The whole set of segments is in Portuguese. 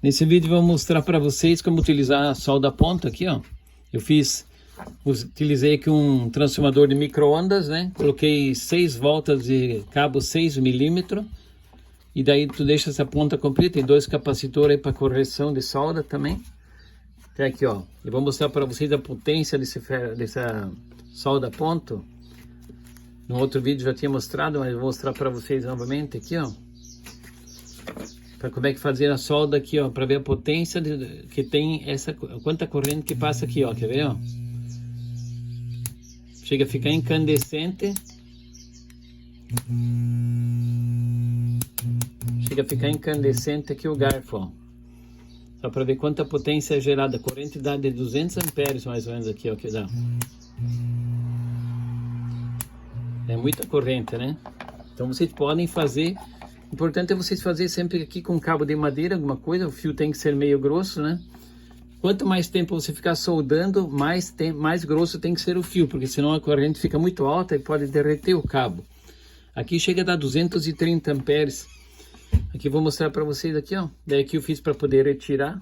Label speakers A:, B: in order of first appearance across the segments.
A: Nesse vídeo eu vou mostrar para vocês como utilizar a solda ponta aqui, ó. Utilizei aqui um transformador de micro-ondas, né? Coloquei 6 voltas de cabo 6 milímetros. E daí tu deixa essa ponta comprida, tem 2 capacitores aí para correção de solda também. Até aqui, ó. Eu vou mostrar para vocês a potência dessa solda ponto. No outro vídeo já tinha mostrado, mas eu vou mostrar para vocês novamente aqui, ó. Para como é que fazer a solda aqui, ó, para ver a potência que tem essa, quanta corrente que passa aqui, ó, quer ver, ó? Chega a ficar incandescente. Chega a ficar incandescente aqui o garfo, ó. Só para ver quanta potência é gerada. A corrente dá de 200 amperes mais ou menos aqui, ó, que dá. É muita corrente, né? Então vocês podem fazer. O importante é vocês fazerem sempre aqui com cabo de madeira, alguma coisa. O fio tem que ser meio grosso, né? Quanto mais tempo você ficar soldando, mais grosso tem que ser o fio, porque senão a corrente fica muito alta e pode derreter o cabo. Aqui chega a dar 230 amperes. Aqui eu vou mostrar para vocês aqui, ó. Daí aqui eu fiz para poder retirar,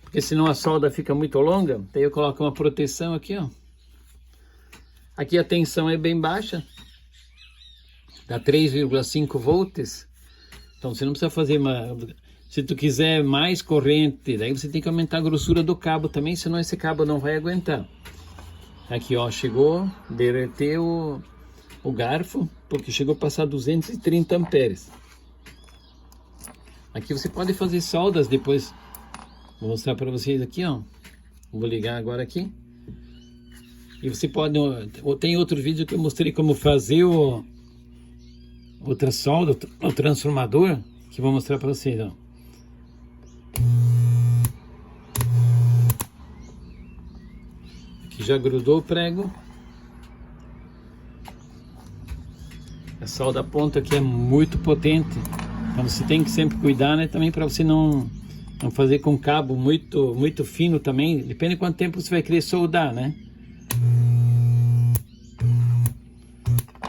A: porque senão a solda fica muito longa. Daí eu coloco uma proteção aqui, ó. Aqui a tensão é bem baixa. Dá 3,5 volts. Então você não precisa fazer uma... Se tu quiser mais corrente, daí você tem que aumentar a grossura do cabo também, senão esse cabo não vai aguentar. Aqui, ó, chegou, derreteu o garfo, porque chegou a passar 230 amperes. Aqui você pode fazer soldas depois. Vou mostrar para vocês aqui, ó. Vou ligar agora aqui. E você pode... Tem outro vídeo que eu mostrei como fazer outra solda, o transformador, que vou mostrar para vocês, ó. Aqui já grudou o prego. A solda ponta aqui é muito potente, então você tem que sempre cuidar, né? Também para você não fazer com cabo muito fino também. Depende de quanto tempo você vai querer soldar, né?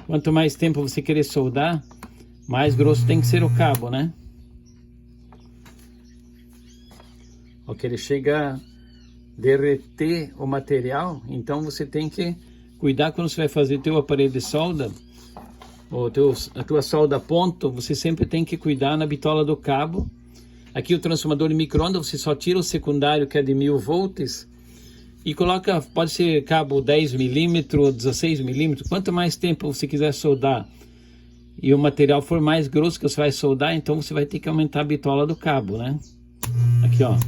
A: Quanto mais tempo você querer soldar, mais grosso tem que ser o cabo, né? Ok, ele chega a derreter o material, então você tem que cuidar quando você vai fazer teu aparelho de solda, a tua solda ponto, você sempre tem que cuidar na bitola do cabo. Aqui o transformador de micro-ondas, você só tira o secundário, que é de 1000 volts, e coloca, pode ser cabo 10 milímetros, 16 milímetros, quanto mais tempo você quiser soldar e o material for mais grosso que você vai soldar, então você vai ter que aumentar a bitola do cabo, né? Aqui, ó.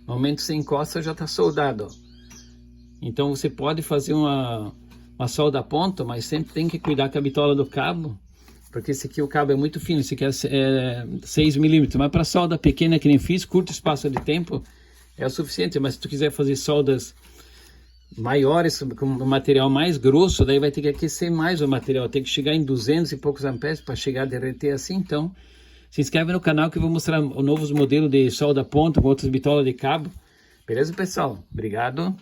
A: No momento que você encosta, já está soldado, ó. Então você pode fazer uma solda ponta, mas sempre tem que cuidar com a bitola do cabo, porque esse aqui o cabo é muito fino, esse aqui é 6 milímetros, mas para solda pequena que nem fiz, curto espaço de tempo, é o suficiente. Mas se tu quiser fazer soldas maiores, com um material mais grosso, daí vai ter que aquecer mais o material, tem que chegar em 200 e poucos amperes para chegar a derreter assim. Então se inscreve no canal que eu vou mostrar novos modelos de solda ponta com outras bitolas de cabo. Beleza, pessoal? Obrigado.